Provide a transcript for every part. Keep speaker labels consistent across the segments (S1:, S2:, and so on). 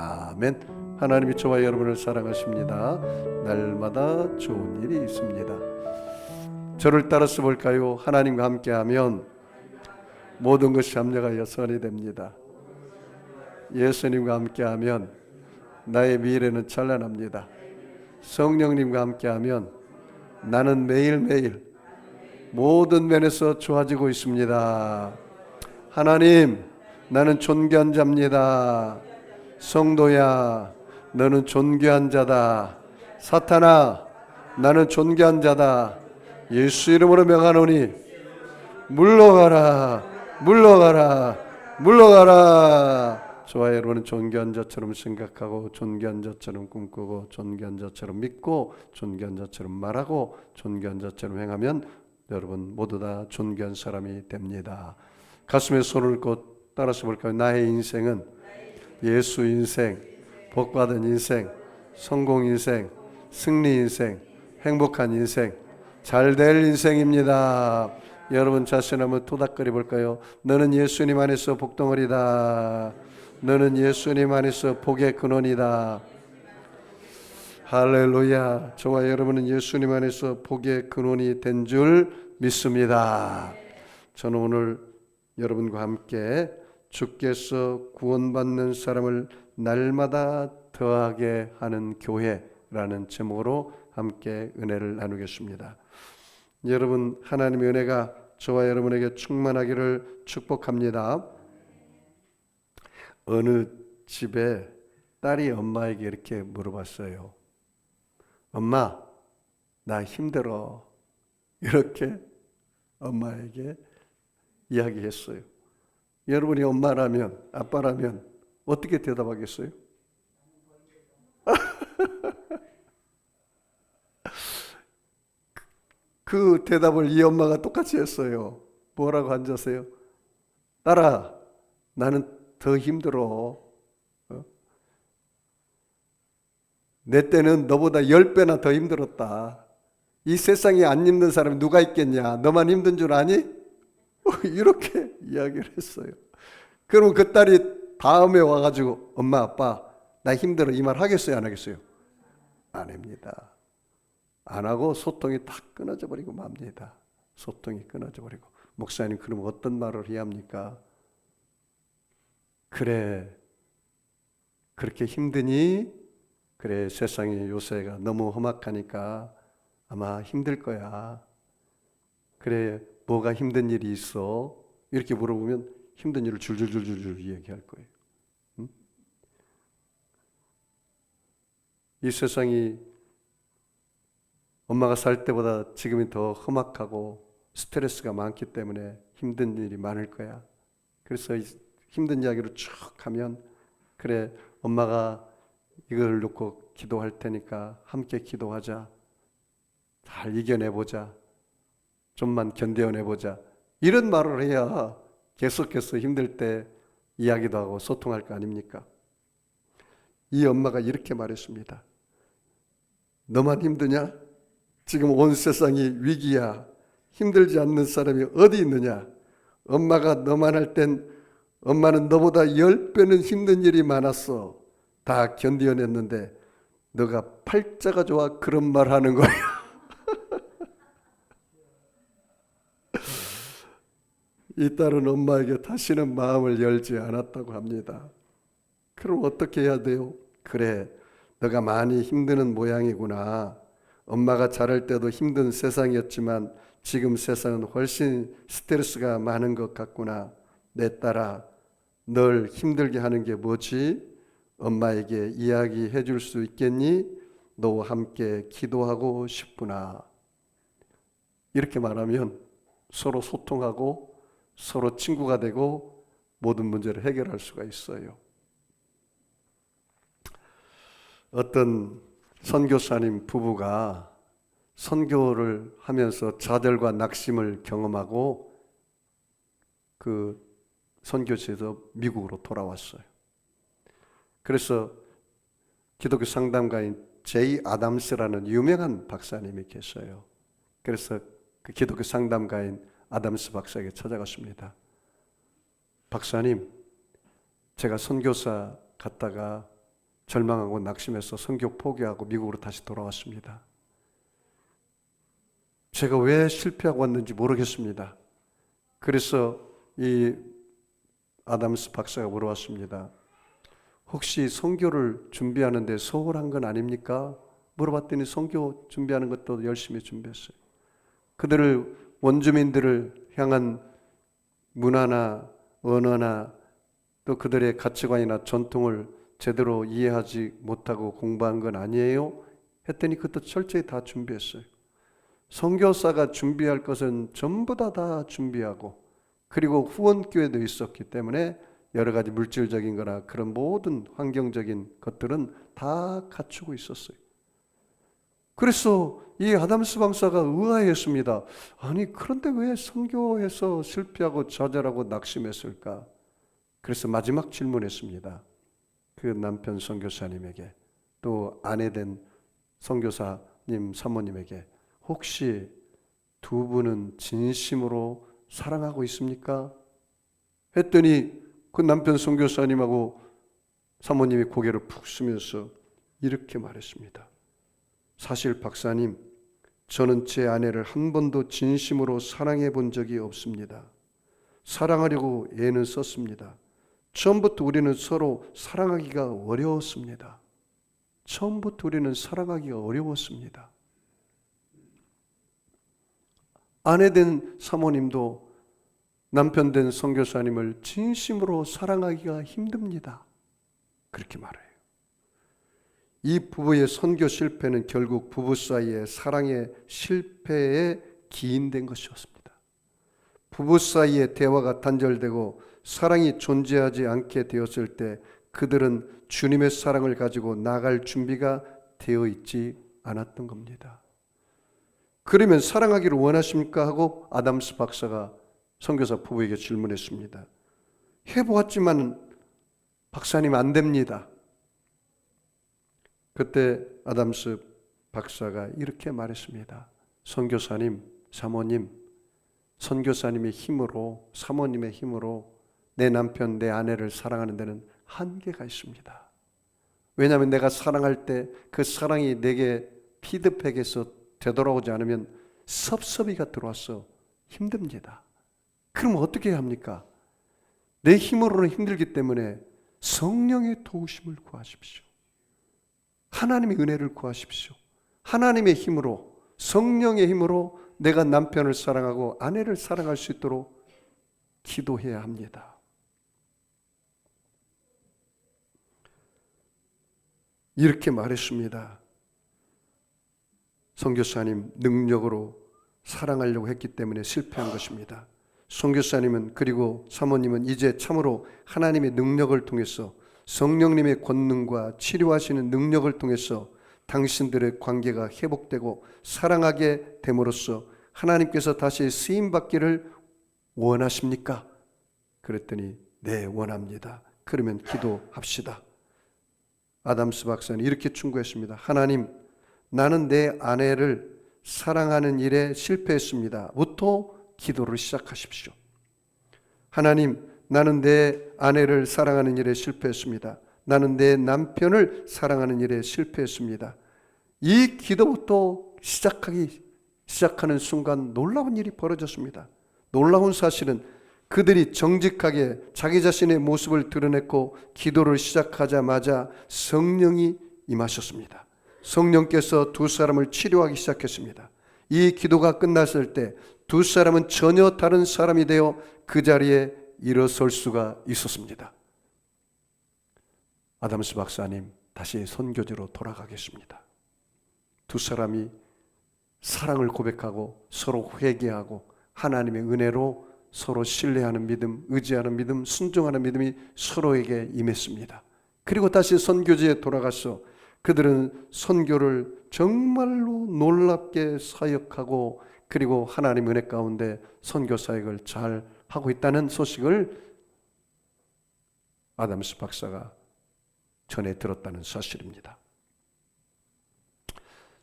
S1: 아멘. 하나님이 저와 여러분을 사랑하십니다. 날마다 좋은 일이 있습니다. 저를 따라서 볼까요? 하나님과 함께하면 모든 것이 합력하여 선이 됩니다. 예수님과 함께하면 나의 미래는 찬란합니다. 성령님과 함께하면 나는 매일매일 모든 면에서 좋아지고 있습니다. 하나님, 나는 존귀한 자입니다. 성도야, 너는 존귀한 자다. 사탄아, 나는 존귀한 자다. 예수 이름으로 명하노니 물러가라, 물러가라, 물러가라. 저와 여러분은 존귀한 자처럼 생각하고, 존귀한 자처럼 꿈꾸고, 존귀한 자처럼 믿고, 존귀한 자처럼 말하고, 존귀한 자처럼 행하면 여러분 모두 다 존귀한 사람이 됩니다. 가슴에 손을 얹고 따라서 볼까요? 나의 인생은 예수 인생, 복받은 인생, 성공 인생, 승리 인생, 행복한 인생, 잘될 인생입니다. 여러분 자신 한번 토닥거려 볼까요? 너는 예수님 안에서 복덩어리다. 너는 예수님 안에서 복의 근원이다. 할렐루야. 저와 여러분은 예수님 안에서 복의 근원이 된 줄 믿습니다. 저는 오늘 여러분과 함께 주께서 구원받는 사람을 날마다 더하게 하는 교회라는 제목으로 함께 은혜를 나누겠습니다. 여러분, 하나님의 은혜가 저와 여러분에게 충만하기를 축복합니다. 어느 집에 딸이 엄마에게 이렇게 물어봤어요. 엄마, 나 힘들어. 이렇게 엄마에게 이야기했어요. 여러분이 엄마라면, 아빠라면 어떻게 대답하겠어요? 그 대답을 이 엄마가 똑같이 했어요. 뭐라고 앉으세요? 딸아, 나는 더 힘들어. 내 때는 너보다 10배나 더 힘들었다. 이 세상에 안 힘든 사람이 누가 있겠냐? 너만 힘든 줄 아니? 이렇게 이야기를 했어요. 그럼 그 딸이 다음에 와가지고 엄마 아빠 나 힘들어 이 말 하겠어요? 안 하겠어요? 안 합니다. 안 하고 소통이 다 끊어져 버리고 맙니다. 소통이 끊어져 버리고. 목사님 그럼 어떤 말을 해야 합니까? 그래, 그렇게 힘드니? 그래, 세상의 요새가 너무 험악하니까 아마 힘들 거야. 그래, 뭐가 힘든 일이 있어? 이렇게 물어보면 힘든 일을 줄줄줄줄 얘기할 거예요. 응? 이 세상이 엄마가 살 때보다 지금이 더 험악하고 스트레스가 많기 때문에 힘든 일이 많을 거야. 그래서 힘든 이야기를 쭉 하면 그래, 엄마가 이걸 놓고 기도할 테니까 함께 기도하자. 잘 이겨내보자. 좀만 견뎌내보자. 이런 말을 해야 계속해서 힘들 때 이야기도 하고 소통할 거 아닙니까? 이 엄마가 이렇게 말했습니다. 너만 힘드냐? 지금 온 세상이 위기야. 힘들지 않는 사람이 어디 있느냐? 엄마가 너만 할 땐 엄마는 너보다 10배는 힘든 일이 많았어. 다 견뎌냈는데 너가 팔자가 좋아 그런 말 하는 거야. 이 딸은 엄마에게 다시는 마음을 열지 않았다고 합니다. 그럼 어떻게 해야 돼요? 그래, 너가 많이 힘드는 모양이구나. 엄마가 자랄 때도 힘든 세상이었지만 지금 세상은 훨씬 스트레스가 많은 것 같구나. 내 딸아, 널 힘들게 하는 게 뭐지? 엄마에게 이야기해 줄 수 있겠니? 너와 함께 기도하고 싶구나. 이렇게 말하면 서로 소통하고 서로 친구가 되고 모든 문제를 해결할 수가 있어요. 어떤 선교사님 부부가 선교를 하면서 좌절과 낙심을 경험하고 그 선교지에서 미국으로 돌아왔어요. 그래서 기독교 상담가인 제이 아담스라는 유명한 박사님이 계셔요. 그래서 그 기독교 상담가인 아담스 박사에게 찾아갔습니다. 박사님, 제가 선교사 갔다가 절망하고 낙심해서 선교 포기하고 미국으로 다시 돌아왔습니다. 제가 왜 실패하고 왔는지 모르겠습니다. 그래서 이 아담스 박사가 물어봤습니다. 혹시 선교를 준비하는데 소홀한 건 아닙니까? 물어봤더니 선교 준비하는 것도 열심히 준비했어요. 그들을 원주민들을 향한 문화나 언어나 또 그들의 가치관이나 전통을 제대로 이해하지 못하고 공부한 건 아니에요? 했더니 그것도 철저히 다 준비했어요. 선교사가 준비할 것은 전부 다 준비하고, 그리고 후원교회도 있었기 때문에 여러 가지 물질적인 거나 그런 모든 환경적인 것들은 다 갖추고 있었어요. 그래서 이 아담스 박사가 의아했습니다. 아니, 그런데 왜 선교에서 실패하고 좌절하고 낙심했을까? 그래서 마지막 질문했습니다. 그 남편 선교사님에게, 또 아내된 선교사님 사모님에게, 혹시 두 분은 진심으로 사랑하고 있습니까? 했더니 그 남편 선교사님하고 사모님이 고개를 푹 숙이면서 이렇게 말했습니다. 사실 박사님, 저는 제 아내를 한 번도 진심으로 사랑해 본 적이 없습니다. 사랑하려고 애는 썼습니다. 처음부터 우리는 서로 사랑하기가 어려웠습니다. 처음부터 우리는 사랑하기가 어려웠습니다. 아내 된 사모님도 남편 된 선교사님을 진심으로 사랑하기가 힘듭니다. 그렇게 말해요. 이 부부의 선교 실패는 결국 부부 사이의 사랑의 실패에 기인된 것이었습니다. 부부 사이의 대화가 단절되고 사랑이 존재하지 않게 되었을 때 그들은 주님의 사랑을 가지고 나갈 준비가 되어 있지 않았던 겁니다. 그러면 사랑하기를 원하십니까? 하고 아담스 박사가 선교사 부부에게 질문했습니다. 해보았지만 박사님 안 됩니다. 그때 아담스 박사가 이렇게 말했습니다. 선교사님, 사모님, 선교사님의 힘으로, 사모님의 힘으로 내 남편, 내 아내를 사랑하는 데는 한계가 있습니다. 왜냐하면 내가 사랑할 때 그 사랑이 내게 피드백에서 되돌아오지 않으면 섭섭이가 들어와서 힘듭니다. 그럼 어떻게 해야 합니까? 내 힘으로는 힘들기 때문에 성령의 도우심을 구하십시오. 하나님의 은혜를 구하십시오. 하나님의 힘으로, 성령의 힘으로 내가 남편을 사랑하고 아내를 사랑할 수 있도록 기도해야 합니다. 이렇게 말했습니다. 선교사님 능력으로 사랑하려고 했기 때문에 실패한 것입니다. 선교사님은, 그리고 사모님은 이제 참으로 하나님의 능력을 통해서, 성령님의 권능과 치료하시는 능력을 통해서 당신들의 관계가 회복되고 사랑하게 됨으로써 하나님께서 다시 쓰임받기를 원하십니까? 그랬더니 네, 원합니다. 그러면 기도합시다. 아담스 박사는 이렇게 충고했습니다. 하나님, 나는 내 아내를 사랑하는 일에 실패했습니다. 부터 기도를 시작하십시오. 하나님, 나는 내 아내를 사랑하는 일에 실패했습니다. 나는 내 남편을 사랑하는 일에 실패했습니다. 이 기도부터 시작하는 순간 놀라운 일이 벌어졌습니다. 놀라운 사실은 그들이 정직하게 자기 자신의 모습을 드러냈고 기도를 시작하자마자 성령이 임하셨습니다. 성령께서 두 사람을 치료하기 시작했습니다. 이 기도가 끝났을 때 두 사람은 전혀 다른 사람이 되어 그 자리에 일어설 수가 있었습니다. 아담스 박사님, 다시 선교지로 돌아가겠습니다. 두 사람이 사랑을 고백하고 서로 회개하고 하나님의 은혜로 서로 신뢰하는 믿음, 의지하는 믿음, 순종하는 믿음이 서로에게 임했습니다. 그리고 다시 선교지에 돌아가서 그들은 선교를 정말로 놀랍게 사역하고, 그리고 하나님 은혜 가운데 선교 사역을 잘 하고 있다는 소식을 아담스 박사가 전해 들었다는 사실입니다.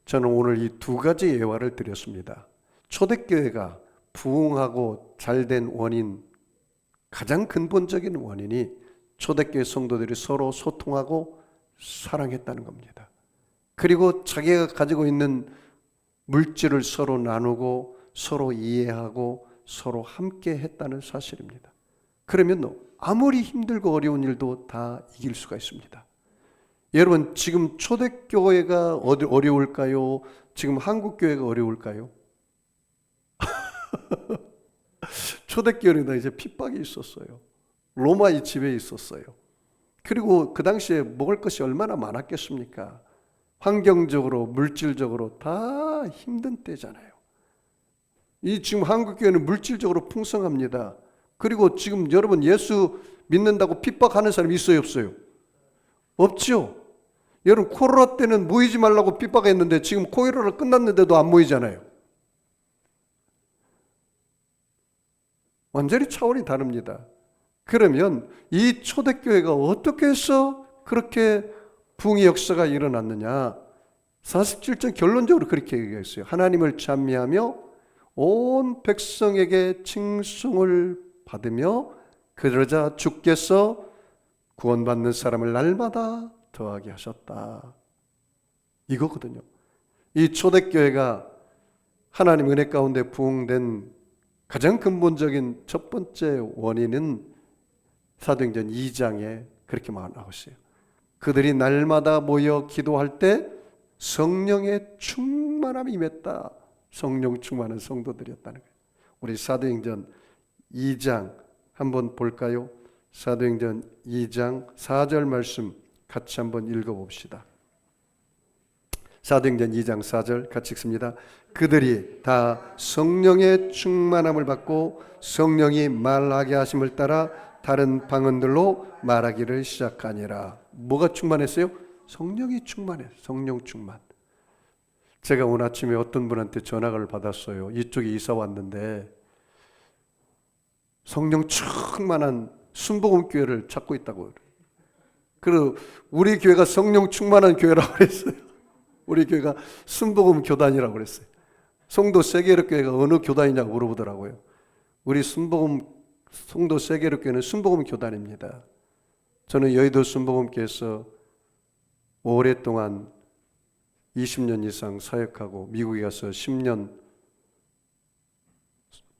S1: 저는 오늘 이 두 가지 예화를 드렸습니다. 초대교회가 부흥하고 잘된 원인, 가장 근본적인 원인이 초대교회 성도들이 서로 소통하고 사랑했다는 겁니다. 그리고 자기가 가지고 있는 물질을 서로 나누고 서로 이해하고 서로 함께 했다는 사실입니다. 그러면 아무리 힘들고 어려운 일도 다 이길 수가 있습니다. 여러분, 지금 초대교회가 어려울까요? 지금 한국교회가 어려울까요? 초대교회는 이제 핍박이 있었어요. 로마의 지배에 있었어요. 그리고 그 당시에 먹을 것이 얼마나 많았겠습니까? 환경적으로, 물질적으로 다 힘든 때잖아요. 이 지금 한국교회는 물질적으로 풍성합니다. 그리고 지금 여러분 예수 믿는다고 핍박하는 사람이 있어요, 없어요? 없죠. 여러분 코로나 때는 모이지 말라고 핍박했는데 지금 코로나가 끝났는데도 안 모이잖아요. 완전히 차원이 다릅니다. 그러면 이 초대교회가 어떻게 해서 그렇게 부흥의 역사가 일어났느냐? 47절 결론적으로 그렇게 얘기했어요. 하나님을 찬미하며 온 백성에게 칭송을 받으며 그러자 주께서 구원받는 사람을 날마다 더하게 하셨다. 이거거든요. 이 초대교회가 하나님 은혜 가운데 부흥된 가장 근본적인 첫 번째 원인은 사도행전 2장에 그렇게 나오고 있어요. 그들이 날마다 모여 기도할 때 성령의 충만함이 임했다. 성령 충만한 성도들이었다는 거예요. 우리 사도행전 2장 한번 볼까요? 사도행전 2장 4절 말씀 같이 한번 읽어봅시다. 사도행전 2장 4절 같이 읽습니다. 그들이 다 성령의 충만함을 받고 성령이 말하게 하심을 따라 다른 방언들로 말하기를 시작하니라. 뭐가 충만했어요? 성령이 충만해. 성령 충만. 제가 오늘 아침에 어떤 분한테 전화를 받았어요. 이쪽에 이사 왔는데 성령 충만한 순복음교회를 찾고 있다고. 그리고 우리 교회가 성령 충만한 교회라고 그랬어요. 우리 교회가 순복음 교단이라고 그랬어요. 송도 세계력 교회가 어느 교단이냐고 물어보더라고요. 우리 송도 세계력 교회는 순복음 교단입니다. 저는 여의도 순복음교회에서 오랫동안 20년 이상 사역하고 미국에 가서 10년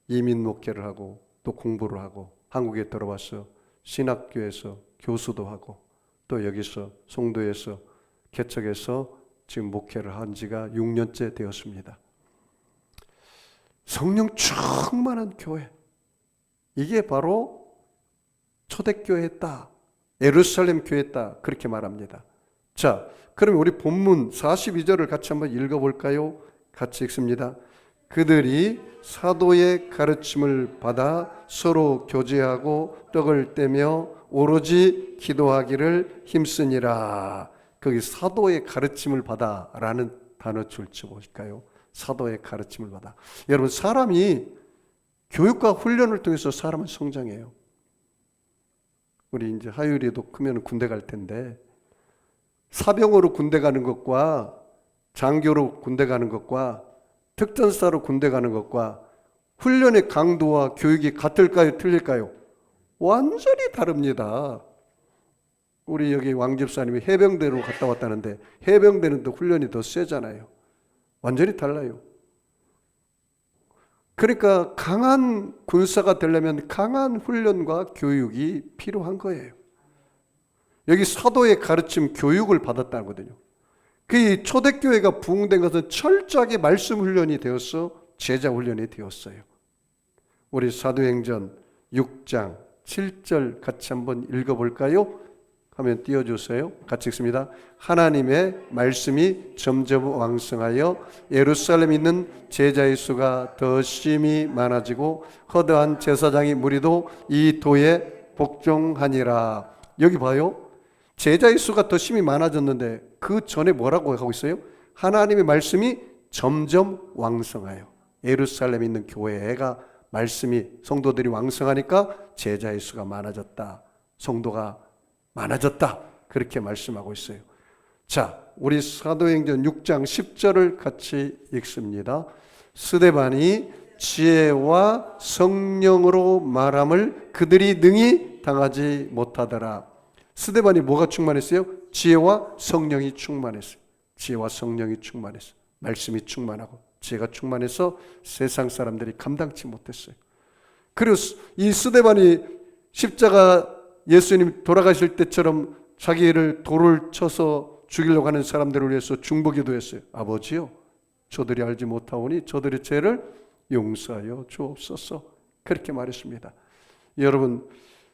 S1: 이민 목회를 하고 또 공부를 하고 한국에 들어와서 신학교에서 교수도 하고 또 여기서 송도에서 개척해서 지금 목회를 한 지가 6년째 되었습니다. 성령 충만한 교회, 이게 바로 초대교회다, 예루살렘 교회다, 그렇게 말합니다. 자, 그러면 우리 본문 42절을 같이 한번 읽어볼까요? 같이 읽습니다. 그들이 사도의 가르침을 받아 서로 교제하고 떡을 떼며 오로지 기도하기를 힘쓰니라. 거기 사도의 가르침을 받아 라는 단어 줄쳐 보실까요? 사도의 가르침을 받아. 여러분, 사람이 교육과 훈련을 통해서 사람은 성장해요. 우리 이제 하율이도 크면 군대 갈 텐데 사병으로 군대 가는 것과 장교로 군대 가는 것과 특전사로 군대 가는 것과 훈련의 강도와 교육이 같을까요? 틀릴까요? 완전히 다릅니다. 우리 여기 왕 집사님이 해병대로 갔다 왔다는데 해병대는 또 훈련이 더 세잖아요. 완전히 달라요. 그러니까 강한 군사가 되려면 강한 훈련과 교육이 필요한 거예요. 여기 사도의 가르침 교육을 받았다거든요. 그 초대교회가 부흥된 것은 철저하게 말씀 훈련이 되어서 제자 훈련이 되었어요. 우리 사도행전 6장 7절 같이 한번 읽어볼까요? 하면 띄워주세요. 같이 읽습니다. 하나님의 말씀이 점점 왕성하여 예루살렘에 있는 제자의 수가 더 심히 많아지고 허다한 제사장의 무리도 이 도에 복종하니라. 여기 봐요. 제자의 수가 더 심히 많아졌는데 그 전에 뭐라고 하고 있어요? 하나님의 말씀이 점점 왕성하여. 예루살렘에 있는 교회가 말씀이 성도들이 왕성하니까 제자의 수가 많아졌다. 성도가 많아졌다. 그렇게 말씀하고 있어요. 자, 우리 사도행전 6장 10절을 같이 읽습니다. 스데반이 지혜와 성령으로 말함을 그들이 능히 당하지 못하더라. 스데반이 뭐가 충만했어요? 지혜와 성령이 충만했어요. 지혜와 성령이 충만했어요. 말씀이 충만하고 지혜가 충만해서 세상 사람들이 감당치 못했어요. 그리고 이 스데반이 십자가 예수님 돌아가실 때처럼 자기를 돌을 쳐서 죽이려고 하는 사람들을 위해서 중보기도 했어요. 아버지요, 저들이 알지 못하오니 저들의 죄를 용서하여 주옵소서. 그렇게 말했습니다. 여러분,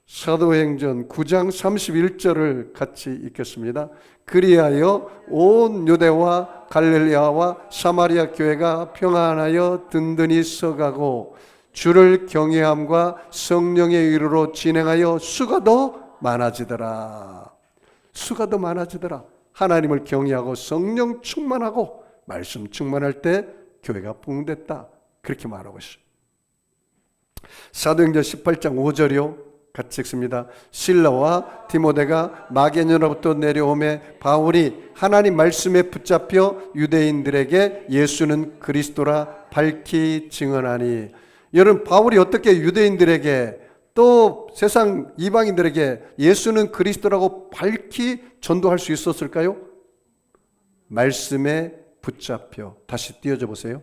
S1: 사도행전 9장 31절을 같이 읽겠습니다. 그리하여 온 유대와 갈릴리아와 사마리아 교회가 평안하여 든든히 서가고 주를 경외함과 성령의 위로로 진행하여 수가 더 많아지더라. 수가 더 많아지더라. 하나님을 경외하고 성령 충만하고 말씀 충만할 때 교회가 부흥됐다. 그렇게 말하고 있어요. 사도행전 18장 5절이요. 같이 읽습니다. 실라와 디모데가 마게도냐로부터 내려오매 바울이 하나님 말씀에 붙잡혀 유대인들에게 예수는 그리스도라 밝히 증언하니. 여러분, 바울이 어떻게 유대인들에게 또 세상 이방인들에게 예수는 그리스도라고 밝히 전도할 수 있었을까요? 말씀에 붙잡혀. 다시 띄워줘 보세요.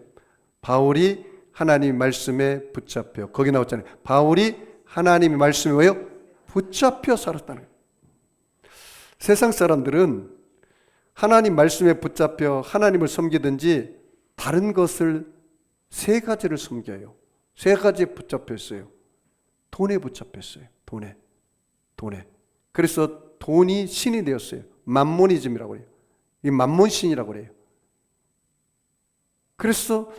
S1: 바울이 하나님 말씀에 붙잡혀. 거기 나왔잖아요. 바울이 하나님의 말씀에 왜요? 붙잡혀 살았다는 거예요. 세상 사람들은 하나님 말씀에 붙잡혀 하나님을 섬기든지 다른 것을 세 가지를 섬겨요. 세 가지에 붙잡혀 있어요. 돈에 붙잡혔어요. 돈에. 그래서 돈이 신이 되었어요. 맘모니즘이라고 해요. 이 맘몬신이라고 해요. 그래서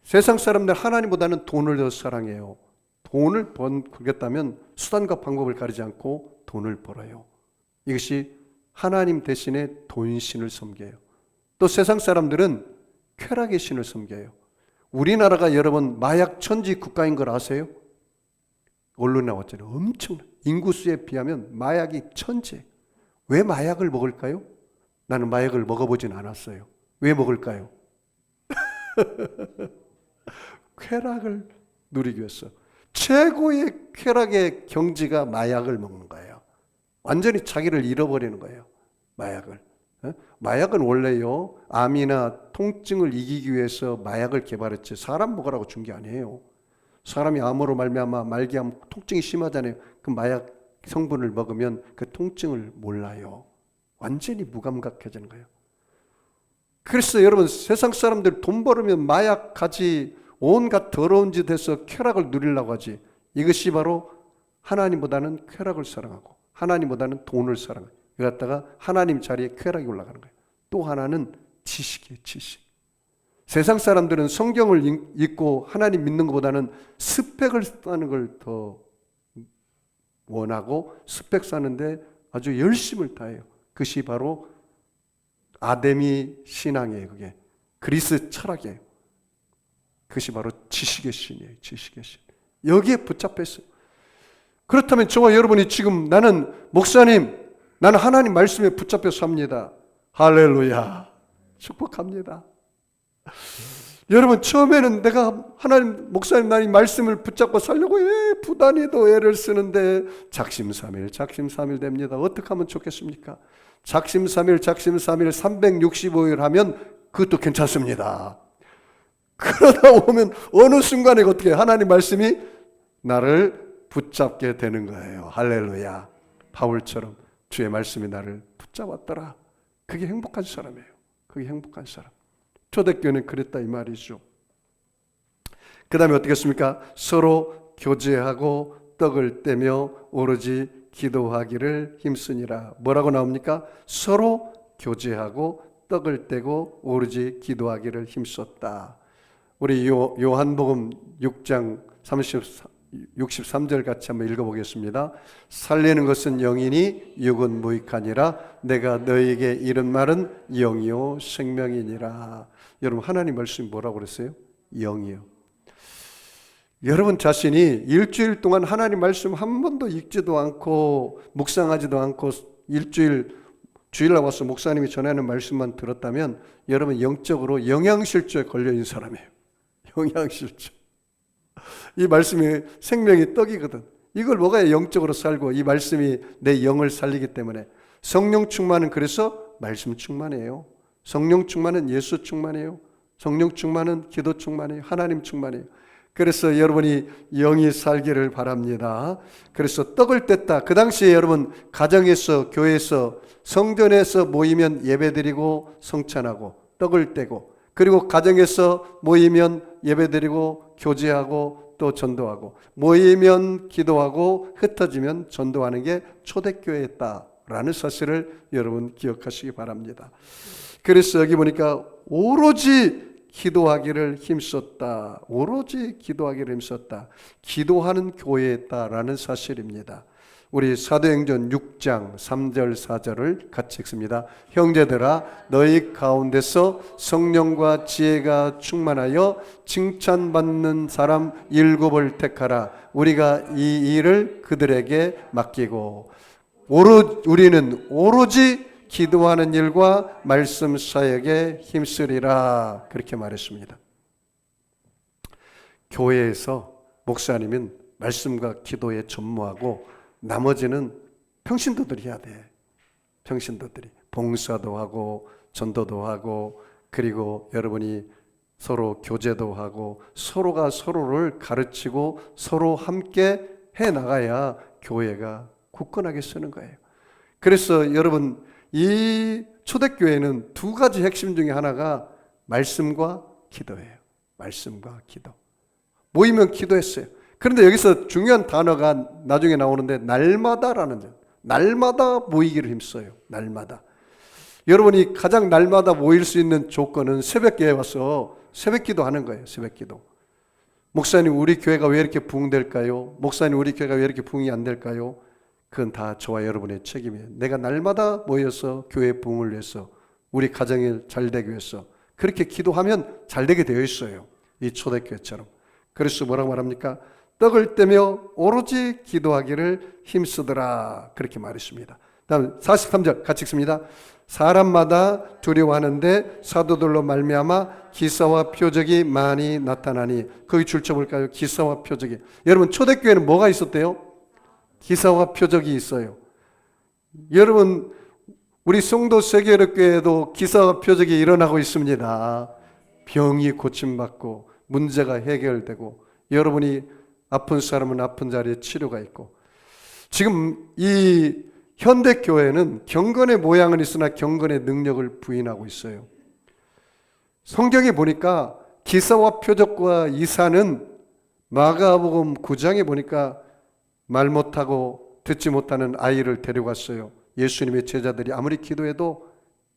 S1: 세상 사람들 하나님보다는 돈을 더 사랑해요. 돈을 벌겠다면 수단과 방법을 가리지 않고 돈을 벌어요. 이것이 하나님 대신에 돈신을 섬겨요. 또 세상 사람들은 쾌락의 신을 섬겨요. 우리나라가 여러분 마약 천지 국가인 걸 아세요? 언론에 나왔잖아요. 엄청 인구수에 비하면 마약이 천재. 왜 마약을 먹을까요? 나는 마약을 먹어보진 않았어요. 왜 먹을까요? 쾌락을 누리기 위해서. 최고의 쾌락의 경지가 마약을 먹는 거예요. 완전히 자기를 잃어버리는 거예요. 마약을. 마약은 원래요, 암이나 통증을 이기기 위해서 마약을 개발했지 사람 먹으라고 준 게 아니에요. 사람이 암으로 말미암아 말기암 통증이 심하잖아요. 그 마약 성분을 먹으면 그 통증을 몰라요. 완전히 무감각해지는 거예요. 그래서 여러분, 세상 사람들 돈 벌으면 마약 가지, 온갖 더러운 짓 해서 쾌락을 누리려고 하지. 이것이 바로 하나님보다는 쾌락을 사랑하고 하나님보다는 돈을 사랑해요. 그러다가 하나님 자리에 쾌락이 올라가는 거예요. 또 하나는 지식이에요. 지식. 세상 사람들은 성경을 읽고 하나님 믿는 것보다는 스펙을 쌓는 걸 더 원하고 스펙 쌓는데 아주 열심을 다해요. 그것이 바로 아데미 신앙이에요. 그게 그리스 철학이에요. 그것이 바로 지식의 신이에요. 지식의 신. 여기에 붙잡혔어요. 그렇다면 저와 여러분이 지금 나는 목사님, 나는 하나님 말씀에 붙잡혀 삽니다. 할렐루야. 축복합니다. 여러분, 처음에는 내가 하나님, 목사님, 나의 말씀을 붙잡고 살려고 부단히도 애를 쓰는데 작심삼일 됩니다. 어떻게 하면 좋겠습니까? 작심삼일 365일 하면 그것도 괜찮습니다. 그러다 보면 어느 순간에 어떻게 하나님 말씀이 나를 붙잡게 되는 거예요. 할렐루야. 바울처럼 주의 말씀이 나를 붙잡았더라. 그게 행복한 사람이에요. 그게 행복한 사람. 초대교회는 그랬다 이 말이죠. 그 다음에 어떻게 했습니까? 서로 교제하고 떡을 떼며 오로지 기도하기를 힘쓰니라. 뭐라고 나옵니까? 서로 교제하고 떡을 떼고 오로지 기도하기를 힘썼다. 우리 요한복음 6장 63절 같이 한번 읽어보겠습니다. 살리는 것은 영이니 육은 무익하니라. 내가 너에게 이른 말은 영이요 생명이니라. 여러분, 하나님 말씀이 뭐라고 그랬어요? 영이요. 여러분 자신이 일주일 동안 하나님 말씀 한 번도 읽지도 않고 묵상하지도 않고 주일날 와서 목사님이 전하는 말씀만 들었다면 여러분 영적으로 영양실조에 걸려있는 사람이에요. 영양실조. 이 말씀이 생명이 떡이거든. 이걸 먹어야 영적으로 살고 이 말씀이 내 영을 살리기 때문에 성령 충만은 그래서 말씀 충만이에요. 성령 충만은 예수 충만이에요. 성령 충만은 기도 충만이에요. 하나님 충만이에요. 그래서 여러분이 영이 살기를 바랍니다. 그래서 떡을 뗐다. 그 당시에 여러분 가정에서 교회에서 성전에서 모이면 예배드리고 성찬하고 떡을 떼고 그리고 가정에서 모이면 예배드리고 교제하고 또 전도하고 모이면 기도하고 흩어지면 전도하는 게 초대교회였다라는 사실을 여러분 기억하시기 바랍니다. 그래서 여기 보니까 오로지 기도하기를 힘썼다. 오로지 기도하기를 힘썼다. 기도하는 교회였다라는 사실입니다. 우리 사도행전 6장 3절 4절을 같이 읽습니다. 형제들아 너희 가운데서 성령과 지혜가 충만하여 칭찬받는 사람 7을 택하라. 우리가 이 일을 그들에게 맡기고 우리는 오로지 기도하는 일과 말씀 사역에 힘쓰리라. 그렇게 말했습니다. 교회에서 목사님은 말씀과 기도에 전무하고 나머지는 평신도들이 해야 돼. 평신도들이 봉사도 하고 전도도 하고 그리고 여러분이 서로 교제도 하고 서로가 서로를 가르치고 서로 함께 해나가야 교회가 굳건하게 쓰는 거예요. 그래서 여러분 이 초대교회는 두 가지 핵심 중에 하나가 말씀과 기도예요. 말씀과 기도. 모이면 기도했어요. 그런데 여기서 중요한 단어가 나중에 나오는데 날마다라는 점. 날마다 모이기를 힘써요. 날마다. 여러분이 가장 날마다 모일 수 있는 조건은 새벽기에 와서 새벽기도 하는 거예요. 새벽기도. 목사님 우리 교회가 왜 이렇게 부흥될까요? 목사님 우리 교회가 왜 이렇게 부흥이 안 될까요? 그건 다 저와 여러분의 책임이에요. 내가 날마다 모여서 교회 부흥을 위해서 우리 가정이 잘 되기 위해서 그렇게 기도하면 잘 되게 되어 있어요. 이 초대교회처럼. 그래서 뭐라고 말합니까? 떡을 떼며 오로지 기도하기를 힘쓰더라. 그렇게 말했습니다. 다음 43절 같이 읽습니다. 사람마다 두려워하는데 사도들로 말미암아 기사와 표적이 많이 나타나니. 거기 줄쳐 볼까요? 기사와 표적이. 여러분 초대교회는 뭐가 있었대요? 기사와 표적이 있어요. 여러분 우리 송도 세계력교회도 기사와 표적이 일어나고 있습니다. 병이 고침받고 문제가 해결되고 여러분이 아픈 사람은 아픈 자리에 치료가 있고 지금 이 현대교회는 경건의 모양은 있으나 경건의 능력을 부인하고 있어요. 성경에 보니까 기사와 표적과 이사는 마가복음 9장에 보니까 말 못하고 듣지 못하는 아이를 데려갔어요. 예수님의 제자들이 아무리 기도해도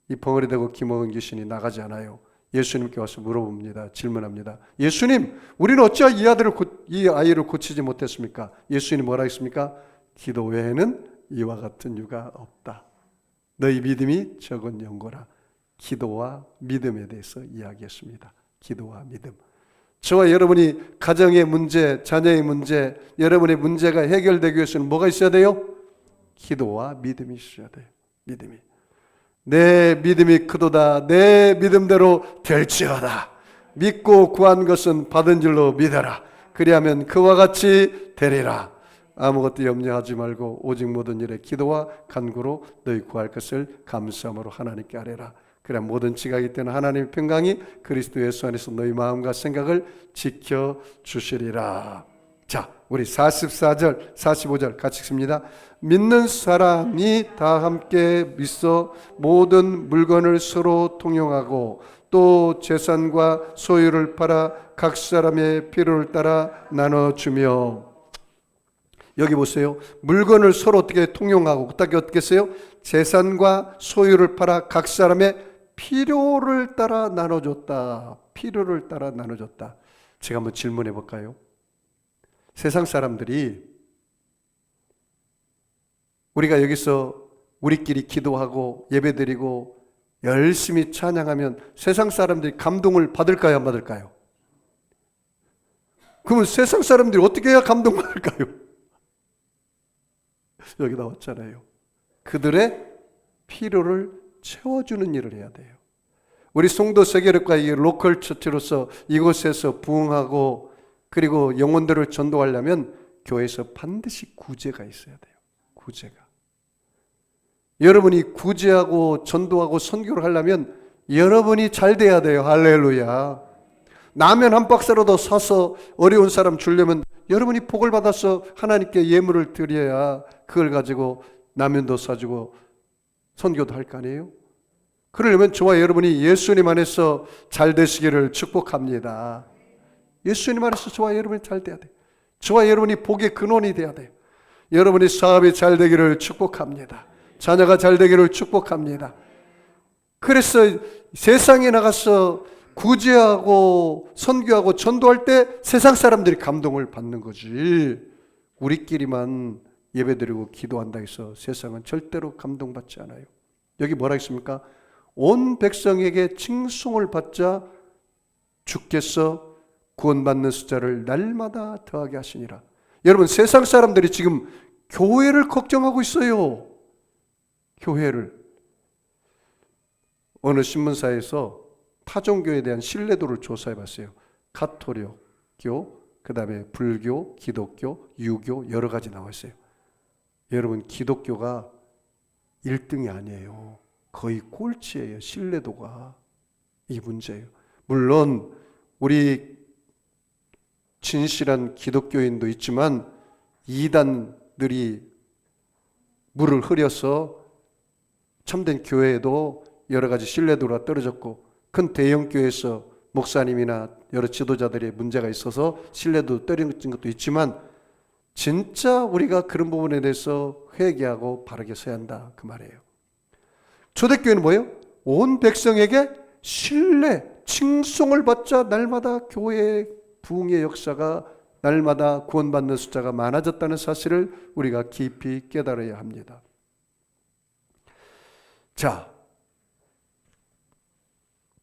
S1: 이 벙어리 되고 기먹은 귀신이 나가지 않아요. 예수님께 와서 물어봅니다. 질문합니다. 예수님, 우리는 어찌하여 이 아이를 고치지 못했습니까? 예수님이 뭐라 했습니까? 기도 외에는 이와 같은 유가 없다. 너희 믿음이 적은 영고라. 기도와 믿음에 대해서 이야기했습니다. 기도와 믿음. 저와 여러분이 가정의 문제, 자녀의 문제, 여러분의 문제가 해결되기 위해서는 뭐가 있어야 돼요? 기도와 믿음이 있어야 돼요. 믿음이. 내 믿음이 크도다. 내 믿음대로 될지어다. 믿고 구한 것은 받은 줄로 믿어라. 그리하면 그와 같이 되리라. 아무것도 염려하지 말고 오직 모든 일에 기도와 간구로 너희 구할 것을 감사함으로 하나님께 아뢰라. 그래 모든 지각이 때는 하나님의 평강이 그리스도 예수 안에서 너희 마음과 생각을 지켜주시리라. 자, 우리 44절 45절 같이 읽습니다. 믿는 사람이 다 함께 믿어 모든 물건을 서로 통용하고 또 재산과 소유를 팔아 각 사람의 필요를 따라 나눠주며. 여기 보세요. 물건을 서로 어떻게 통용하고 어떻게 했어요? 재산과 소유를 팔아 각 사람의 필요를 따라 나눠줬다. 필요를 따라 나눠줬다. 제가 한번 질문해 볼까요? 세상 사람들이 우리가 여기서 우리끼리 기도하고 예배드리고 열심히 찬양하면 세상 사람들이 감동을 받을까요? 안 받을까요? 그러면 세상 사람들이 어떻게 해야 감동받을까요? 여기 나왔잖아요. 그들의 필요를 채워주는 일을 해야 돼요. 우리 송도 세계력과 이 로컬 처치로서 이곳에서 부흥하고 그리고 영혼들을 전도하려면 교회에서 반드시 구제가 있어야 돼요. 구제가. 여러분이 구제하고 전도하고 선교를 하려면 여러분이 잘 돼야 돼요. 할렐루야. 라면 한 박스라도 사서 어려운 사람 주려면 여러분이 복을 받아서 하나님께 예물을 드려야 그걸 가지고 라면도 사주고 선교도 할 거 아니에요? 그러려면 저와 여러분이 예수님 안에서 잘 되시기를 축복합니다. 예수님 안에서 저와 여러분이 잘 돼야 돼요. 저와 여러분이 복의 근원이 돼야 돼요. 여러분이 사업이 잘 되기를 축복합니다. 자녀가 잘 되기를 축복합니다. 그래서 세상에 나가서 구제하고 선교하고 전도할 때 세상 사람들이 감동을 받는 거지, 우리끼리만 예배드리고 기도한다 해서 세상은 절대로 감동받지 않아요. 여기 뭐라 했습니까? 온 백성에게 칭송을 받자 주께서 구원받는 숫자를 날마다 더하게 하시니라. 여러분, 세상 사람들이 지금 교회를 걱정하고 있어요. 교회를. 어느 신문사에서 타종교에 대한 신뢰도를 조사해 봤어요. 가톨릭교, 그 다음에 불교, 기독교, 유교 여러 가지 나와 있어요. 여러분, 기독교가 1등이 아니에요. 거의 꼴찌예요. 신뢰도가. 이게 문제예요. 물론 우리 진실한 기독교인도 있지만 이단들이 물을 흐려서 참된 교회에도 여러 가지 신뢰도가 떨어졌고, 큰 대형 교회에서 목사님이나 여러 지도자들의 문제가 있어서 신뢰도 떨어진 것도 있지만, 진짜 우리가 그런 부분에 대해서 회개하고 바르게 서야 한다, 그 말이에요. 초대교회는 뭐예요? 온 백성에게 신뢰, 칭송을 받자 날마다 교회의 부흥의 역사가, 날마다 구원받는 숫자가 많아졌다는 사실을 우리가 깊이 깨달아야 합니다. 자,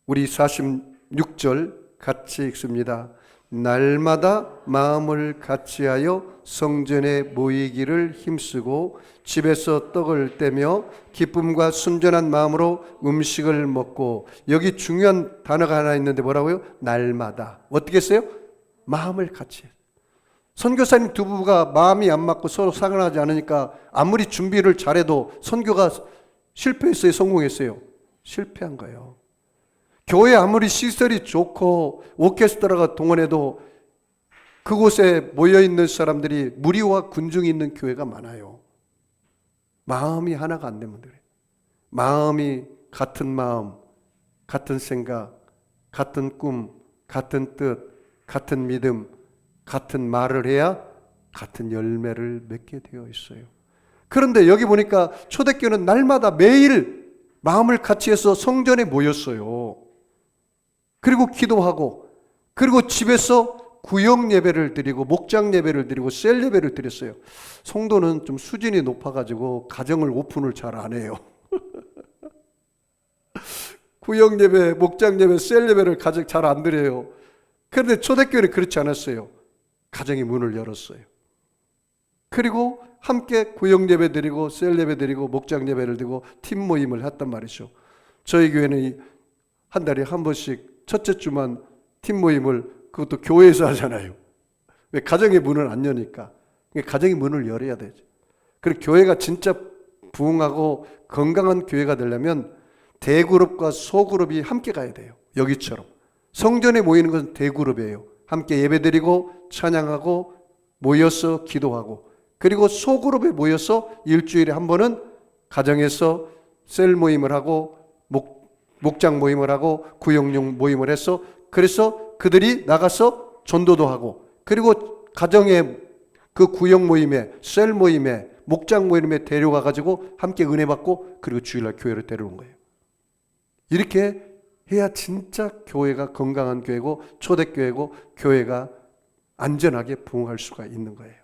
S1: 우리 46절 같이 읽습니다. 날마다 마음을 같이하여 성전에 모이기를 힘쓰고 집에서 떡을 떼며 기쁨과 순전한 마음으로 음식을 먹고. 여기 중요한 단어가 하나 있는데 뭐라고요? 날마다. 어떻게 했어요? 마음을 같이. 선교사님 두 부부가 마음이 안 맞고 서로 상응하지 않으니까 아무리 준비를 잘해도 선교가 실패했어요? 성공했어요? 실패한 거예요. 교회 아무리 시설이 좋고 오케스트라가 동원해도 그곳에 모여있는 사람들이 무리와 군중이 있는 교회가 많아요. 마음이 하나가 안 되면 그래요. 마음이 같은 마음, 같은 생각, 같은 꿈, 같은 뜻, 같은 믿음, 같은 말을 해야 같은 열매를 맺게 되어 있어요. 그런데 여기 보니까 초대교회는 날마다 매일 마음을 같이 해서 성전에 모였어요. 그리고 기도하고, 그리고 집에서 구역 예배를 드리고 목장 예배를 드리고 셀 예배를 드렸어요. 성도는 좀 수준이 높아가지고 가정을 오픈을 잘 안 해요. 구역 예배, 목장 예배, 셀 예배를 가정 잘 안 드려요. 그런데 초대교회는 그렇지 않았어요. 가정의 문을 열었어요. 그리고 함께 구역 예배 드리고 셀 예배 드리고 목장 예배를 드리고 팀 모임을 했단 말이죠. 저희 교회는 한 달에 한 번씩 첫째 주만 팀 모임을, 그것도 교회에서 하잖아요. 왜? 가정의 문을 안 여니까. 가정의 문을 열어야 되죠. 그리고 교회가 진짜 부흥하고 건강한 교회가 되려면 대그룹과 소그룹이 함께 가야 돼요. 여기처럼 성전에 모이는 것은 대그룹이에요. 함께 예배드리고 찬양하고 모여서 기도하고, 그리고 소그룹에 모여서 일주일에 한 번은 가정에서 셀 모임을 하고 목장 모임을 하고 구역용 모임을 해서, 그래서 그들이 나가서 전도도 하고, 그리고 가정의 그 구역 모임에 셀 모임에 목장 모임에 데려가 가지고 함께 은혜 받고, 그리고 주일날 교회를 데려온 거예요. 이렇게 해야 진짜 교회가 건강한 교회고 초대교회고 교회가 안전하게 부흥할 수가 있는 거예요.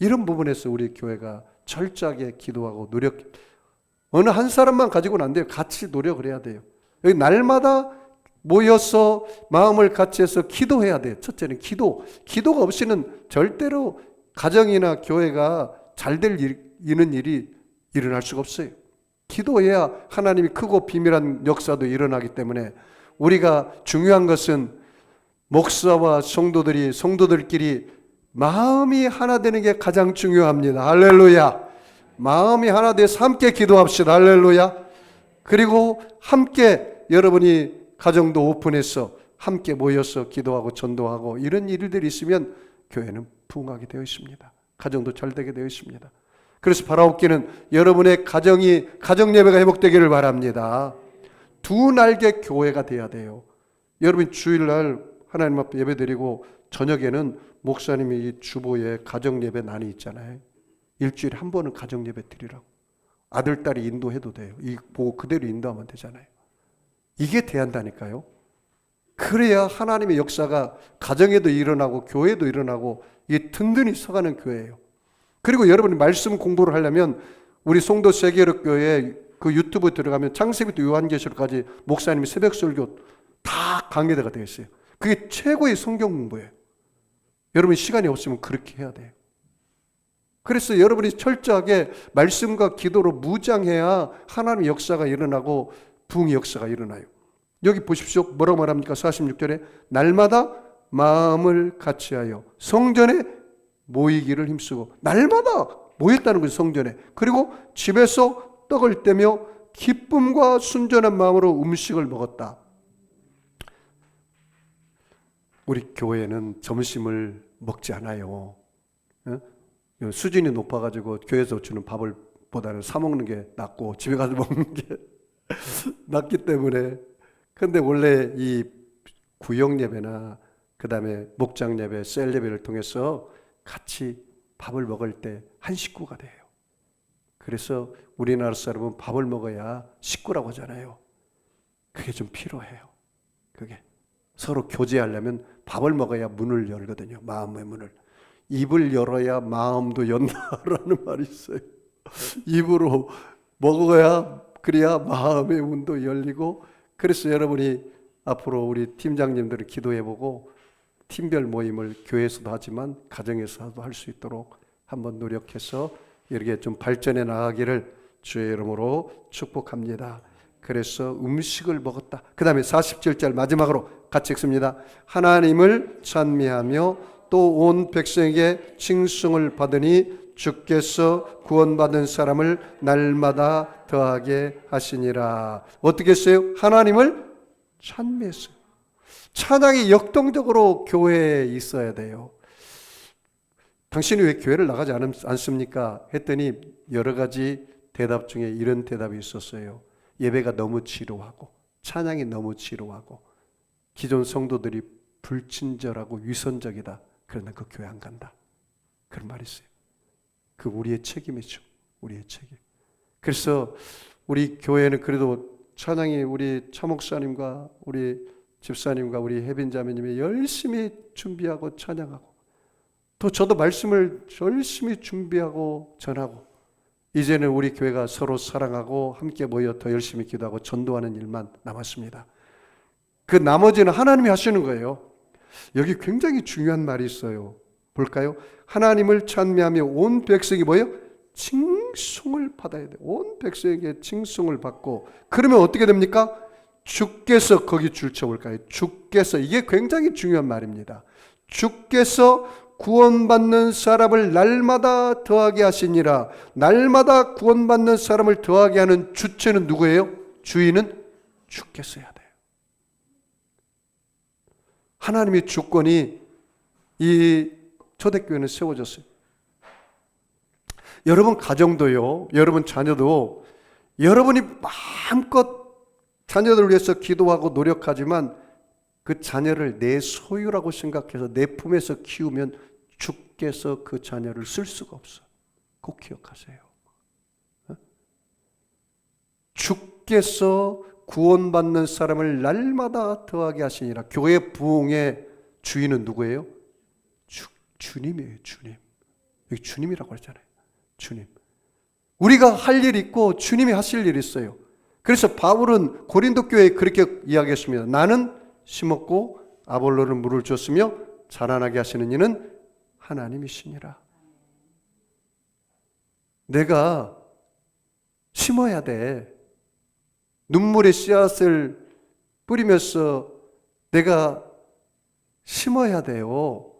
S1: 이런 부분에서 우리 교회가 철저하게 기도하고 노력, 어느 한 사람만 가지고는 안 돼요. 같이 노력을 해야 돼요. 여기 날마다 모여서 마음을 같이 해서 기도해야 돼요. 첫째는 기도가 없이는 절대로 가정이나 교회가 잘 될 이는 일이 일어날 수가 없어요. 기도해야 하나님이 크고 비밀한 역사도 일어나기 때문에, 우리가 중요한 것은 목사와 성도들끼리 마음이 하나 되는 게 가장 중요합니다. 할렐루야. 마음이 하나 돼서 함께 기도합시다. 할렐루야. 그리고 함께 여러분이 가정도 오픈해서 함께 모여서 기도하고 전도하고 이런 일들이 있으면 교회는 부흥하게 되어 있습니다. 가정도 잘 되게 되어 있습니다. 그래서 바라옵기는 여러분의 가정 예배가 회복되기를 바랍니다. 두 날개 교회가 돼야 돼요. 여러분 주일날 하나님 앞에 예배드리고 저녁에는 목사님이 이 주보에 가정 예배 난이 있잖아요. 일주일에 한 번은 가정 예배 드리라고. 아들, 딸이 인도해도 돼요. 이 보고 그대로 인도하면 되잖아요. 이게 돼야 한다니까요. 그래야 하나님의 역사가 가정에도 일어나고 교회도 일어나고 이게 든든히 서가는 교회예요. 그리고 여러분이 말씀 공부를 하려면 우리 송도 세계력교회 그 유튜브 들어가면 창세기부터 요한계시록까지 목사님이 새벽 설교 다 강의대가 되어 있어요. 그게 최고의 성경 공부예요. 여러분이 시간이 없으면 그렇게 해야 돼요. 그래서 여러분이 철저하게 말씀과 기도로 무장해야 하나님의 역사가 일어나고 부흥의 역사가 일어나요. 여기 보십시오. 뭐라고 말합니까? 46절에 날마다 마음을 같이하여 성전에 모이기를 힘쓰고, 날마다 모였다는 거죠. 성전에. 그리고 집에서 떡을 떼며 기쁨과 순전한 마음으로 음식을 먹었다. 우리 교회는 점심을 먹지 않아요. 수준이 높아가지고 교회에서 주는 밥을 보다는 사 먹는 게 낫고 집에 가서 먹는 게 낫기 때문에. 근데 원래 이 구역 예배나 그 다음에 목장 예배, 셀 예배를 통해서 같이 밥을 먹을 때 한 식구가 돼요. 그래서 우리나라 사람은 밥을 먹어야 식구라고 하잖아요. 그게 좀 필요해요. 그게 서로 교제하려면 밥을 먹어야 문을 열거든요. 마음의 문을. 입을 열어야 마음도 연다라는 말이 있어요. 입으로 먹어야 그래야 마음의 문도 열리고. 그래서 여러분이 앞으로 우리 팀장님들을 기도해보고 팀별 모임을 교회에서도 하지만 가정에서도 할 수 있도록 한번 노력해서 이렇게 좀 발전해 나가기를 주의 이름으로 축복합니다. 그래서 음식을 먹었다. 그 다음에 47절 마지막으로 같이 읽습니다. 하나님을 찬미하며 또 온 백성에게 칭송을 받으니 주께서 구원받은 사람을 날마다 더하게 하시니라. 어떻게 했어요? 하나님을 찬미했어요. 찬양이 역동적으로 교회에 있어야 돼요. 당신이 왜 교회를 나가지 않습니까? 했더니 여러 가지 대답 중에 이런 대답이 있었어요. 예배가 너무 지루하고 찬양이 너무 지루하고 기존 성도들이 불친절하고 위선적이다. 그러나 그 교회 안 간다. 그런 말이 있어요. 그 우리의 책임이죠. 우리의 책임. 그래서 우리 교회는 그래도 찬양이 우리 차목사님과 우리 집사님과 우리 혜빈자매님이 열심히 준비하고 찬양하고 또 저도 말씀을 열심히 준비하고 전하고 이제는 우리 교회가 서로 사랑하고 함께 모여 더 열심히 기도하고 전도하는 일만 남았습니다. 그 나머지는 하나님이 하시는 거예요. 여기 굉장히 중요한 말이 있어요. 볼까요? 하나님을 찬미하며 온 백성이 뭐예요? 칭송을 받아야 돼요. 온 백성에게 칭송을 받고 그러면 어떻게 됩니까? 주께서 거기 줄쳐볼까요? 주께서 이게 굉장히 중요한 말입니다. 주께서 구원받는 사람을 날마다 더하게 하시니라. 날마다 구원받는 사람을 더하게 하는 주체는 누구예요? 주인은 주께서 해야 돼요. 하나님의 주권이 이 초대교회는 세워졌어요. 여러분 가정도요, 여러분 자녀도 여러분이 마음껏 자녀들을 위해서 기도하고 노력하지만 그 자녀를 내 소유라고 생각해서 내 품에서 키우면 주께서 그 자녀를 쓸 수가 없어요. 꼭 기억하세요. 주께서 구원받는 사람을 날마다 더하게 하시니라. 교회 부흥의 주인은 누구예요? 주님이에요. 주님. 여기 주님이라고 했잖아요. 주님. 우리가 할 일이 있고 주님이 하실 일이 있어요. 그래서 바울은 고린도 교회에 그렇게 이야기했습니다. 나는 심었고 아볼로는 물을 줬으며 자라나게 하시는 이는 하나님이시니라. 내가 심어야 돼. 눈물의 씨앗을 뿌리면서 내가 심어야 돼요.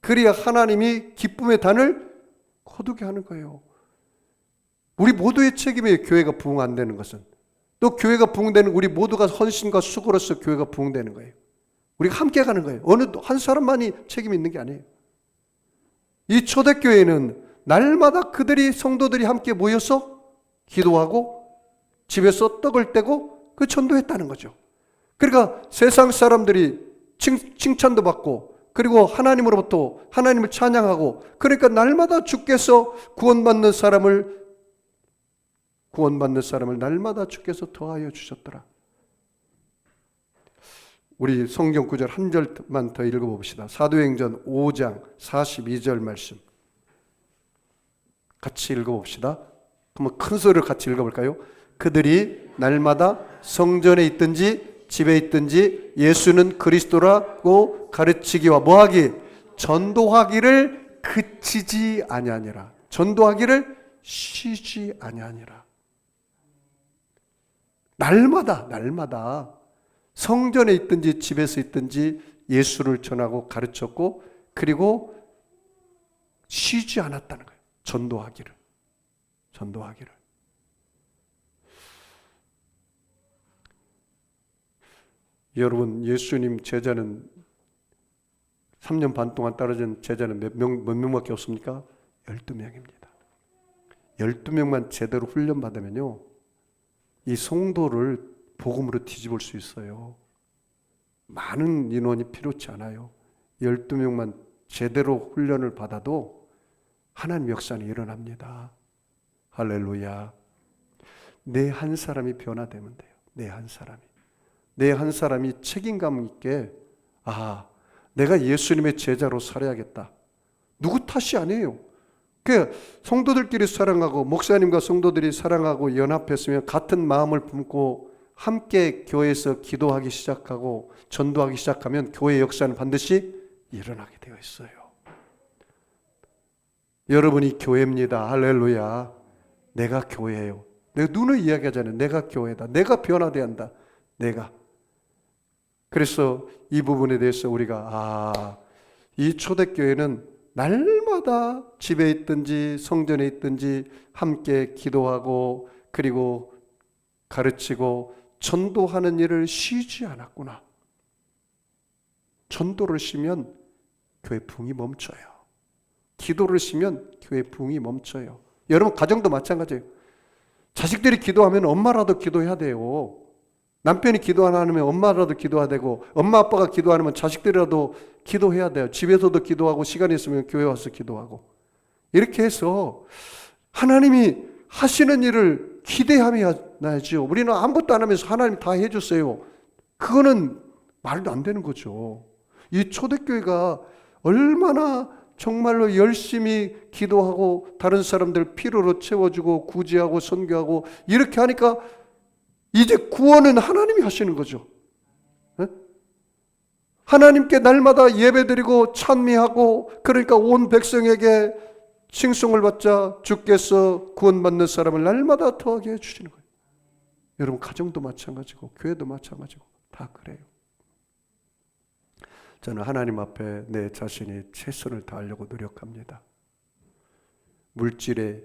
S1: 그래야 하나님이 기쁨의 단을 거두게 하는 거예요. 우리 모두의 책임이에요. 교회가 부흥 안 되는 것은. 또 교회가 부흥되는 우리 모두가 헌신과 수고로서 교회가 부흥되는 거예요. 우리가 함께 가는 거예요. 어느 한 사람만이 책임이 있는 게 아니에요. 이 초대교회는 날마다 그들이 성도들이 함께 모여서 기도하고 집에서 떡을 떼고 그 전도했다는 거죠. 그러니까 세상 사람들이 칭찬도 받고 그리고 하나님으로부터 하나님을 찬양하고 그러니까 날마다 주께서 구원받는 사람을 날마다 주께서 더하여 주셨더라. 우리 성경 구절 한 절만 더 읽어봅시다. 사도행전 5장 42절 말씀 같이 읽어봅시다. 한번 큰 소리로 같이 읽어볼까요? 그들이 날마다 성전에 있든지 집에 있든지 예수는 그리스도라고 가르치기와 뭐하기? 전도하기를 그치지 아니하니라. 전도하기를 쉬지 아니하니라. 날마다 성전에 있든지 집에서 있든지 예수를 전하고 가르쳤고 그리고 쉬지 않았다는 거예요. 전도하기를. 여러분, 예수님 제자는 3년 반 동안 따라진 제자는 몇 명밖에 없습니까? 12명입니다. 12명만 제대로 훈련받으면요, 이 성도를 복음으로 뒤집을 수 있어요. 많은 인원이 필요치 않아요. 12명만 제대로 훈련을 받아도 하나님 역사는 일어납니다. 할렐루야. 내 한 사람이 변화되면 돼요. 내 한 사람이 책임감 있게 내가 예수님의 제자로 살아야겠다. 누구 탓이 아니에요. 그 성도들끼리 사랑하고 목사님과 성도들이 사랑하고 연합했으면 같은 마음을 품고 함께 교회에서 기도하기 시작하고 전도하기 시작하면 교회의 역사는 반드시 일어나게 되어 있어요. 여러분이 교회입니다. 할렐루야. 내가 교회예요. 내가 눈을 이야기하잖아요. 내가 교회다. 내가 변화돼야 한다. 내가. 그래서 이 부분에 대해서 우리가 이 초대교회는 날마다 집에 있든지 성전에 있든지 함께 기도하고 그리고 가르치고 전도하는 일을 쉬지 않았구나. 전도를 쉬면 교회 부흥이 멈춰요. 기도를 쉬면 교회 부흥이 멈춰요. 여러분 가정도 마찬가지예요. 자식들이 기도하면 엄마라도 기도해야 돼요. 남편이 기도 안 하면 엄마라도 기도해야 되고 엄마 아빠가 기도 안 하면 자식들이라도 기도해야 돼요. 집에서도 기도하고 시간이 있으면 교회 와서 기도하고 이렇게 해서 하나님이 하시는 일을 기대하면야죠. 우리는 아무것도 안 하면서 하나님 다 해줬어요. 그거는 말도 안 되는 거죠. 이 초대교회가 얼마나 정말로 열심히 기도하고 다른 사람들 필요로 채워주고 구제하고 선교하고 이렇게 하니까 이제 구원은 하나님이 하시는 거죠. 네? 하나님께 날마다 예배드리고 찬미하고 그러니까 온 백성에게 칭송을 받자 주께서 구원받는 사람을 날마다 더하게 해주시는 거예요. 여러분 가정도 마찬가지고 교회도 마찬가지고 다 그래요. 저는 하나님 앞에 내 자신이 최선을 다하려고 노력합니다. 물질의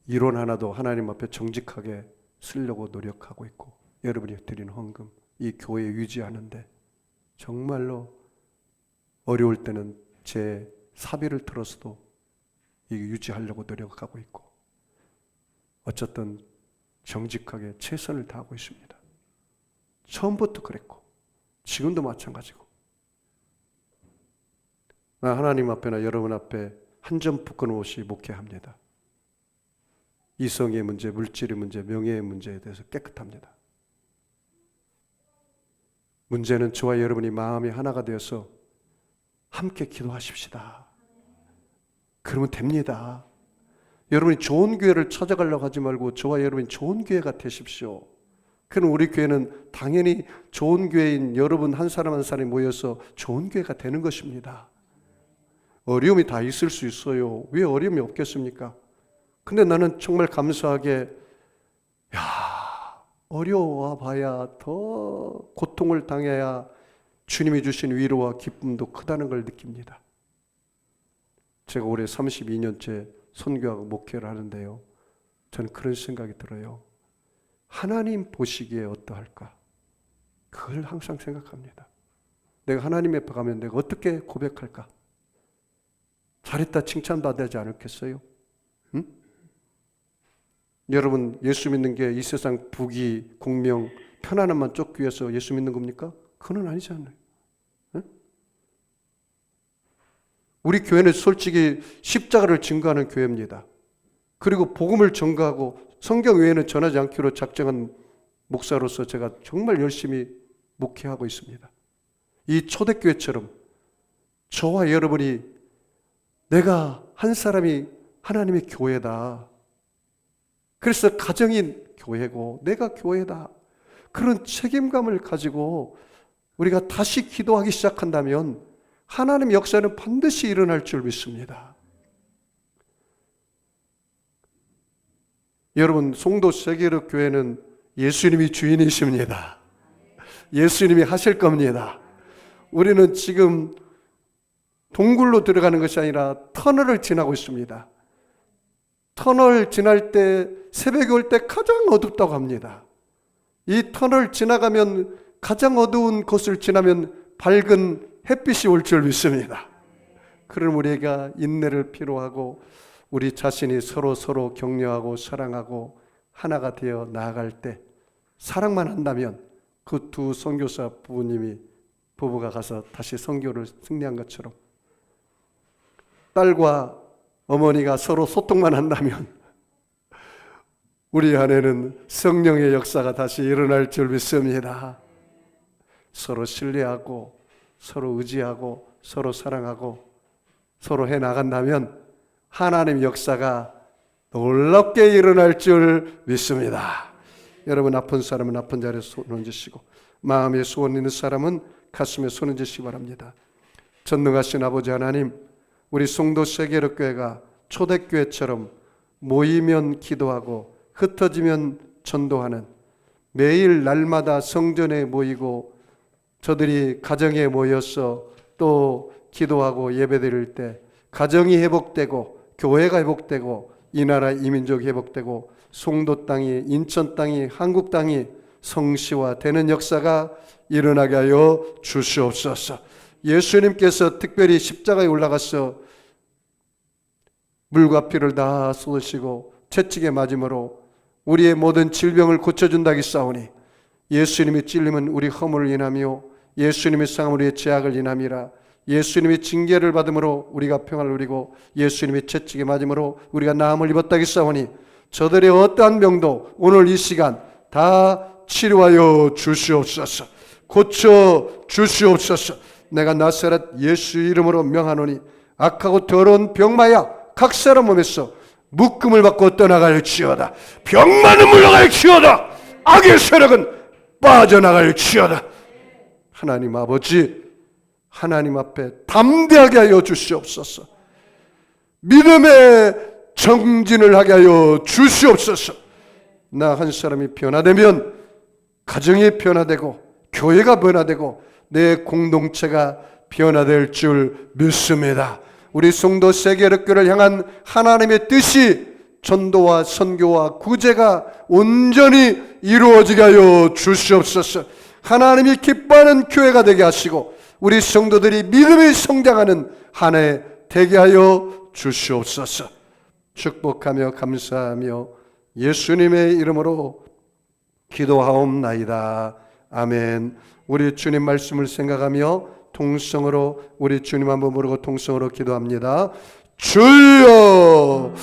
S1: 이론 하나도 하나님 앞에 정직하게 쓰려고 노력하고 있고 여러분이 드리는 헌금 이 교회 유지하는데 정말로 어려울 때는 제 사비를 틀어서도 이 유지하려고 노력하고 있고 어쨌든 정직하게 최선을 다하고 있습니다. 처음부터 그랬고 지금도 마찬가지고 나 하나님 앞에나 여러분 앞에 한 점 부끄러움 없이 목회합니다. 이성의 문제, 물질의 문제, 명예의 문제에 대해서 깨끗합니다. 문제는 저와 여러분이 마음이 하나가 되어서 함께 기도하십시다. 그러면 됩니다. 여러분이 좋은 교회를 찾아가려고 하지 말고 저와 여러분이 좋은 교회가 되십시오. 그럼 우리 교회는 당연히 좋은 교회인 여러분 한 사람 한 사람이 모여서 좋은 교회가 되는 것입니다. 어려움이 다 있을 수 있어요. 왜 어려움이 없겠습니까? 근데 나는 정말 감사하게 어려워 봐야 더 고통을 당해야 주님이 주신 위로와 기쁨도 크다는 걸 느낍니다. 제가 올해 32년째 선교하고 목회를 하는데요, 저는 그런 생각이 들어요. 하나님 보시기에 어떠할까? 그걸 항상 생각합니다. 내가 하나님 앞에 가면 내가 어떻게 고백할까? 잘했다 칭찬받아야지 않겠어요? 응? 여러분, 예수 믿는 게 이 세상 부귀, 공명, 편안함만 쫓기 위해서 예수 믿는 겁니까? 그건 아니잖아요. 응? 우리 교회는 솔직히 십자가를 증거하는 교회입니다. 그리고 복음을 전가하고 성경 외에는 전하지 않기로 작정한 목사로서 제가 정말 열심히 목회하고 있습니다. 이 초대교회처럼 저와 여러분이, 내가 한 사람이 하나님의 교회다, 그래서 가정이 교회고 내가 교회다, 그런 책임감을 가지고 우리가 다시 기도하기 시작한다면 하나님의 역사는 반드시 일어날 줄 믿습니다. 여러분, 송도 세계로 교회는 예수님이 주인이십니다. 예수님이 하실 겁니다. 우리는 지금 동굴로 들어가는 것이 아니라 터널을 지나고 있습니다. 터널 지날 때, 새벽이 올 때 가장 어둡다고 합니다. 이 터널 지나가면, 가장 어두운 곳을 지나면 밝은 햇빛이 올 줄 믿습니다. 그럼 우리가 인내를 필요하고 우리 자신이 서로 격려하고 사랑하고 하나가 되어 나아갈 때, 사랑만 한다면 그 두 선교사 부부가 가서 다시 선교를 승리한 것처럼, 딸과 어머니가 서로 소통만 한다면 우리 안에는 성령의 역사가 다시 일어날 줄 믿습니다. 서로 신뢰하고 서로 의지하고 서로 사랑하고 서로 해나간다면 하나님 역사가 놀랍게 일어날 줄 믿습니다. 여러분, 아픈 사람은 아픈 자리에 손 얹으시고, 마음에 소원 있는 사람은 가슴에 손 얹으시기 바랍니다. 전능하신 아버지 하나님, 우리 송도 세계로교회가 초대교회처럼 모이면 기도하고 흩어지면 전도하는, 매일 날마다 성전에 모이고 저들이 가정에 모여서 또 기도하고 예배드릴 때 가정이 회복되고 교회가 회복되고 이 나라 이 민족이 회복되고 송도 땅이, 인천 땅이, 한국 땅이 성시화되는 역사가 일어나게 하여 주시옵소서. 예수님께서 특별히 십자가에 올라가서 물과 피를 다 쏟으시고 채찍에 맞음으로 우리의 모든 질병을 고쳐준다기 싸우니, 예수님이 찔림은 우리 허물을 인하며 예수님의 상함은 우리의 죄악을 인함이라. 예수님이 징계를 받음으로 우리가 평안을 누리고 예수님의 채찍에 맞음으로 우리가 나음을 입었다기 싸우니, 저들의 어떠한 병도 오늘 이 시간 다 치료하여 주시옵소서. 고쳐 주시옵소서. 내가 나사렛 예수 이름으로 명하노니 악하고 더러운 병마야 각 사람 몸에서 묶음을 받고 떠나갈지어다. 병만은 물러갈지어다. 악의 세력은 빠져나갈지어다. 하나님 아버지, 하나님 앞에 담대하게 하여 주시옵소서. 믿음의 정진을 하게 하여 주시옵소서. 나 한 사람이 변화되면 가정이 변화되고 교회가 변화되고 내 공동체가 변화될 줄 믿습니다. 우리 송도 세계력교를 향한 하나님의 뜻이 전도와 선교와 구제가 온전히 이루어지게 하여 주시옵소서. 하나님이 기뻐하는 교회가 되게 하시고 우리 성도들이 믿음이 성장하는 한 해 되게 하여 주시옵소서. 축복하며 감사하며 예수님의 이름으로 기도하옵나이다. 아멘. 우리 주님 말씀을 생각하며 통성으로 우리 주님 한번 부르고 통성으로 기도합니다. 주여.